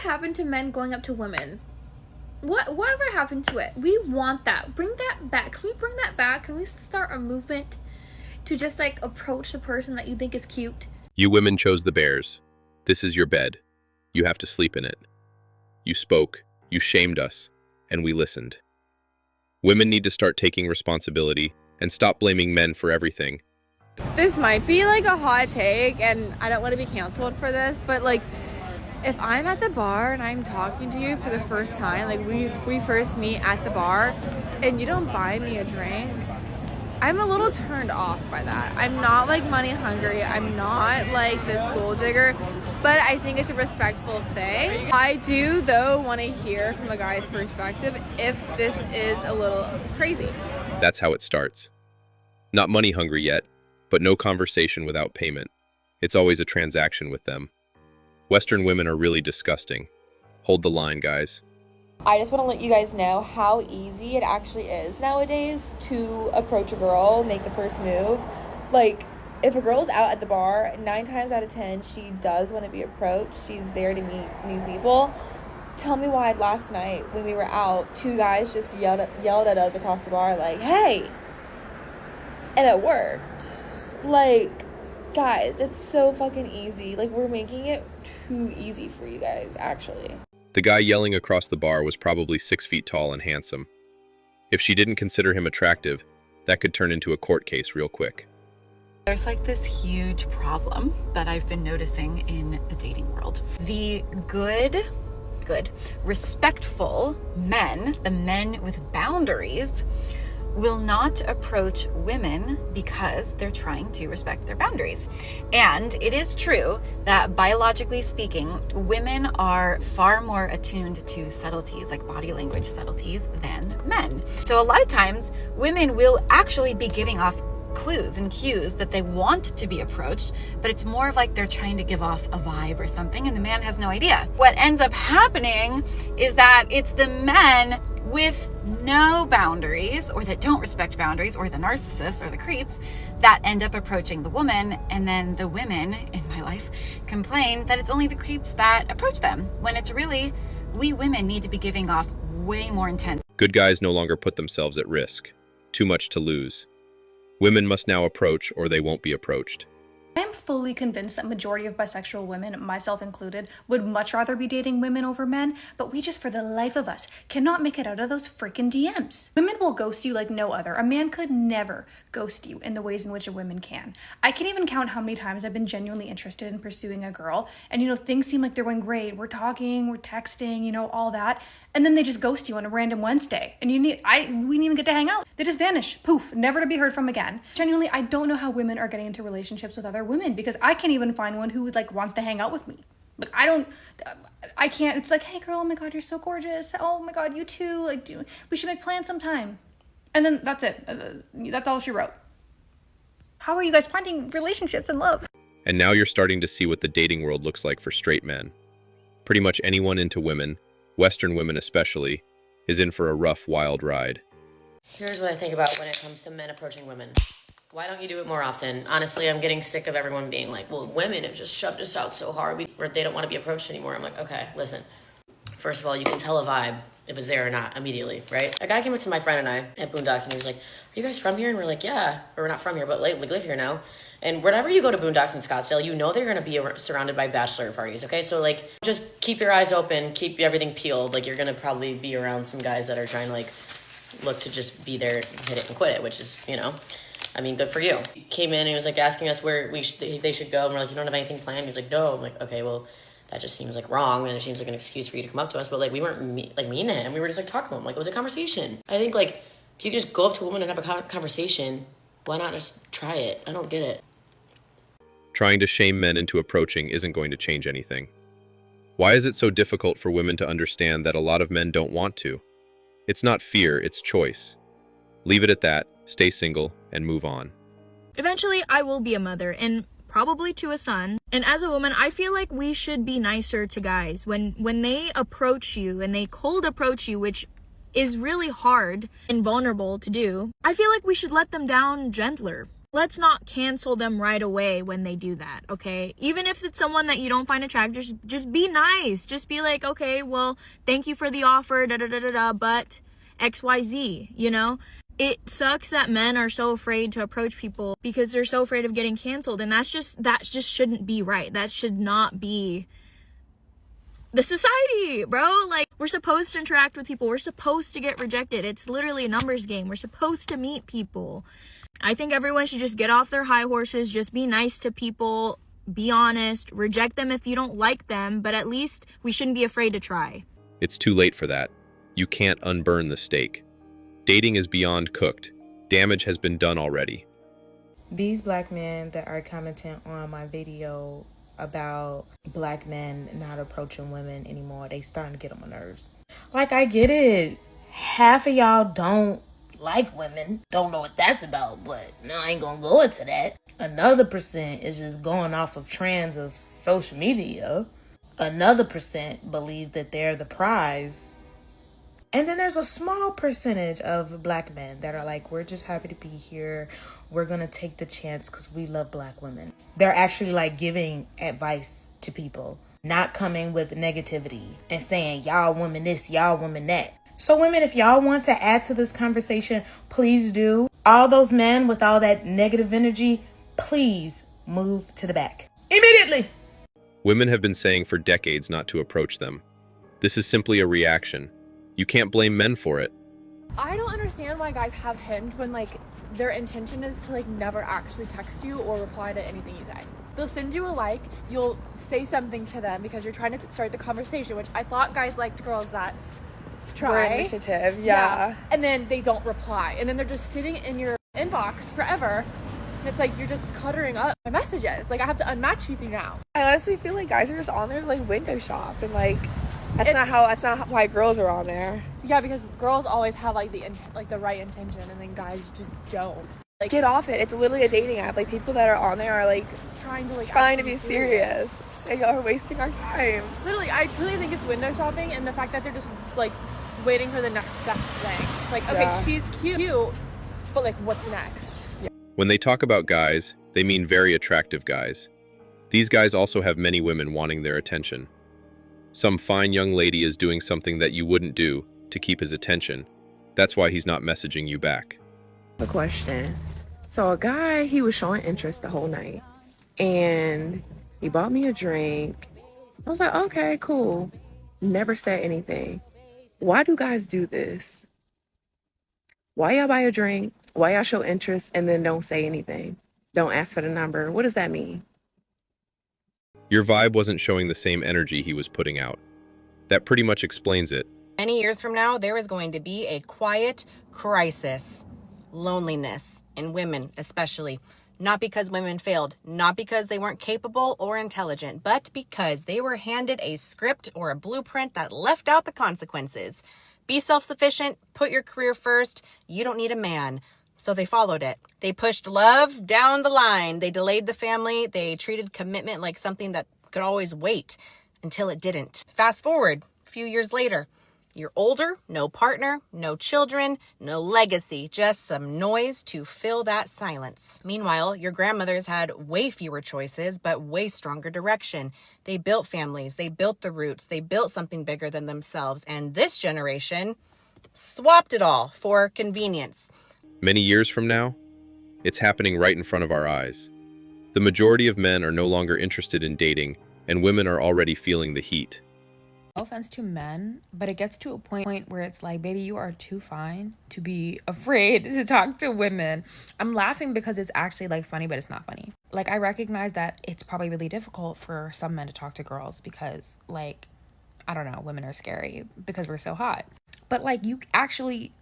happened to men going up to women? Whatever happened to it? We want that. Bring that back. Can we bring that back? Can we start a movement to just like approach the person that you think is cute? You women chose the bears. This is your bed. You have to sleep in it. You spoke, you shamed us, and we listened. Women need to start taking responsibility and stop blaming men for everything. This might be like a hot take, and I don't want to be canceled for this, but like, if I'm at the bar and I'm talking to you for the first time, like we first meet at the bar, and you don't buy me a drink, I'm a little turned off by that. I'm not like money hungry. I'm not like this gold digger, but I think it's a respectful thing. I do though want to hear from the guy's perspective if this is a little crazy. That's how it starts. Not money hungry yet, but no conversation without payment. It's always a transaction with them. Western women are really disgusting. Hold the line, guys. I just want to let you guys know how easy it actually is nowadays to approach a girl, make the first move. Like, if a girl's out at the bar, 9 times out of 10, she does want to be approached. She's there to meet new people. Tell me why last night when we were out, 2 guys just yelled at us across the bar like, hey! And it worked. Like, guys, it's so fucking easy. Like, we're making it too easy for you guys, actually. The guy yelling across the bar was probably 6 feet tall and handsome. If she didn't consider him attractive, that could turn into a court case real quick. There's like this huge problem that I've been noticing in the dating world. The good, respectful men, the men with boundaries, will not approach women because they're trying to respect their boundaries. And it is true that biologically speaking, women are far more attuned to subtleties, like body language subtleties, than men. So a lot of times, women will actually be giving off clues and cues that they want to be approached, but it's more of like they're trying to give off a vibe or something, and the man has no idea. What ends up happening is that it's the men with no boundaries, or that don't respect boundaries, or the narcissists or the creeps that end up approaching the woman, and then the women in my life complain that it's only the creeps that approach them, when it's really we women need to be giving off way more intense. Good guys no longer put themselves at risk. Too much to lose. Women must now approach or they won't be approached. I am fully convinced that majority of bisexual women, myself included, would much rather be dating women over men, but we just, for the life of us, cannot make it out of those freaking DMs. Women will ghost you like no other. A man could never ghost you in the ways in which a woman can. I can't even count how many times I've been genuinely interested in pursuing a girl, and things seem like they're going great. We're talking, we're texting, all that, and then they just ghost you on a random Wednesday, and we didn't even get to hang out. They just vanish, poof, never to be heard from again. Genuinely, I don't know how women are getting into relationships with other women, because I can't even find one who wants to hang out with me. Like, I can't. It's like, hey girl, oh my god, you're so gorgeous. Oh my god, you too. Like, we should make plans sometime. And then that's it. That's all she wrote. How are you guys finding relationships and love? And now you're starting to see what the dating world looks like for straight men. Pretty much anyone into women, Western women especially, is in for a rough, wild ride. Here's what I think about when it comes to men approaching women. Why don't you do it more often? Honestly, I'm getting sick of everyone being like, well, women have just shoved us out so hard, or they don't want to be approached anymore. I'm like, okay, listen. First of all, you can tell a vibe if it's there or not immediately, right? A guy came up to my friend and I at Boondocks and he was like, are you guys from here? And we're like, yeah, or we're not from here, but live here now. And whenever you go to Boondocks in Scottsdale, you know they're going to be surrounded by bachelor parties, okay? So just keep your eyes open, keep everything peeled. You're going to probably be around some guys that are trying to look to just be there, hit it and quit it, which is, good for you. He came in and he was asking us where they should go. And we're like, you don't have anything planned? He's like, no. I'm like, okay, well, that just seems wrong. And it seems like an excuse for you to come up to us. But we weren't mean to him. We were just talking to him. It was a conversation. I think if you could just go up to a woman and have a conversation, why not just try it? I don't get it. Trying to shame men into approaching isn't going to change anything. Why is it so difficult for women to understand that a lot of men don't want to? It's not fear, it's choice. Leave it at that, stay single, and move on. Eventually, I will be a mother, and probably to a son. And as a woman, I feel like we should be nicer to guys. When they approach you, and they cold approach you, which is really hard and vulnerable to do, I feel like we should let them down gentler. Let's not cancel them right away when they do that, okay? Even if it's someone that you don't find attractive, just be nice. Just be like, okay, well, thank you for the offer, but XYZ, you know? It sucks that men are so afraid to approach people because they're so afraid of getting canceled, and that just shouldn't be right. That should not be the society, bro. Like, we're supposed to interact with people. We're supposed to get rejected. It's literally a numbers game. We're supposed to meet people. I think everyone should just get off their high horses, just be nice to people, be honest, reject them if you don't like them, but at least we shouldn't be afraid to try. It's too late for that. You can't unburn the steak. Dating is beyond cooked. Damage has been done already. These black men that are commenting on my video about black men not approaching women anymore, they starting to get on my nerves. Like, I get it. Half of y'all don't like women. Don't know what that's about, but no, I ain't gonna go into that. Another percent is just going off of trends of social media. Another percent believe that they're the prize. And then there's a small percentage of black men that are like, we're just happy to be here. We're gonna take the chance because we love black women. They're actually like giving advice to people, not coming with negativity and saying, y'all women this, y'all women that. So women, if y'all want to add to this conversation, please do. All those men with all that negative energy, please move to the back immediately. Women have been saying for decades not to approach them. This is simply a reaction. You can't blame men for it. I don't understand why guys have Hinge when like their intention is to like never actually text you or reply to anything you say. They'll send you a like, you'll say something to them because you're trying to start the conversation, which I thought guys liked girls that try. Initiative, yeah. And then they don't reply. And then they're just sitting in your inbox forever. And it's like you're just cluttering up my messages. Like I have to unmatch you now. I honestly feel like guys are just on there to like window shop, and like that's not why girls are on there. Yeah, because girls always have like the right intention, and then guys just don't. Like, get off it. It's literally a dating app. Like, people that are on there are like trying to be serious. And y'all are wasting our time. Literally, I truly think it's window shopping, and the fact that they're just like waiting for the next best thing. It's like, okay, Yeah. she's cute, but like, what's next? When they talk about guys, they mean very attractive guys. These guys also have many women wanting their attention. Some fine young lady is doing something that you wouldn't do to keep his attention. That's why he's not messaging you back. A question. So a guy, he was showing interest the whole night, and he bought me a drink. I was like, okay, cool. Never said anything. Why do guys do this? Why y'all buy a drink? Why y'all show interest and then don't say anything? Don't ask for the number. What does that mean? Your vibe wasn't showing the same energy he was putting out. That pretty much explains it. Many years from now, there is going to be a quiet crisis. Loneliness in women, especially. Not because women failed, not because they weren't capable or intelligent, but because they were handed a script or a blueprint that left out the consequences. Be self-sufficient, put your career first, you don't need a man. So they followed it. They pushed love down the line. They delayed the family. They treated commitment like something that could always wait until it didn't. Fast forward a few years later. You're older, no partner, no children, no legacy, just some noise to fill that silence. Meanwhile, your grandmothers had way fewer choices, but way stronger direction. They built families, they built the roots, they built something bigger than themselves, and this generation swapped it all for convenience. Many years from now, it's happening right in front of our eyes. The majority of men are no longer interested in dating, and women are already feeling the heat. No offense to men, but it gets to a point where it's like, baby, you are too fine to be afraid to talk to women. I'm laughing because it's actually like funny, but it's not funny. Like, I recognize that it's probably really difficult for some men to talk to girls because, like, I don't know, women are scary because we're so hot. But like, you actually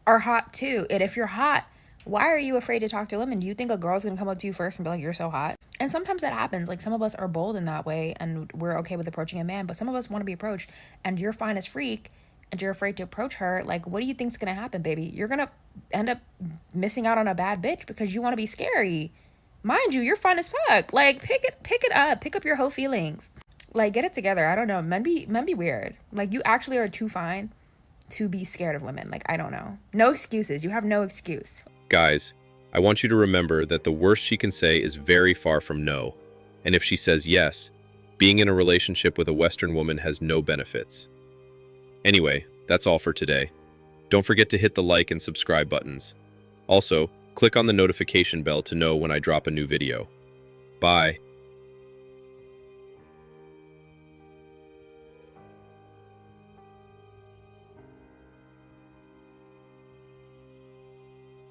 are hot too. And if you're hot, why are you afraid to talk to women? Do you think a girl's gonna come up to you first and be like, you're so hot? And sometimes that happens. Like, some of us are bold in that way and we're okay with approaching a man, but some of us want to be approached and you're fine as freak and you're afraid to approach her. Like, what do you think's gonna happen, baby? You're gonna end up missing out on a bad bitch because you want to be scary. Mind you, you're fine as fuck. Like, pick it up. Pick up your whole feelings. Like, get it together. I don't know. Men be weird. Like, you actually are too fine to be scared of women. Like, I don't know. No excuses. You have no excuse. Guys, I want you to remember that the worst she can say is very far from no. And if she says yes, being in a relationship with a Western woman has no benefits. Anyway, that's all for today. Don't forget to hit the like and subscribe buttons. Also, click on the notification bell to know when I drop a new video. Bye.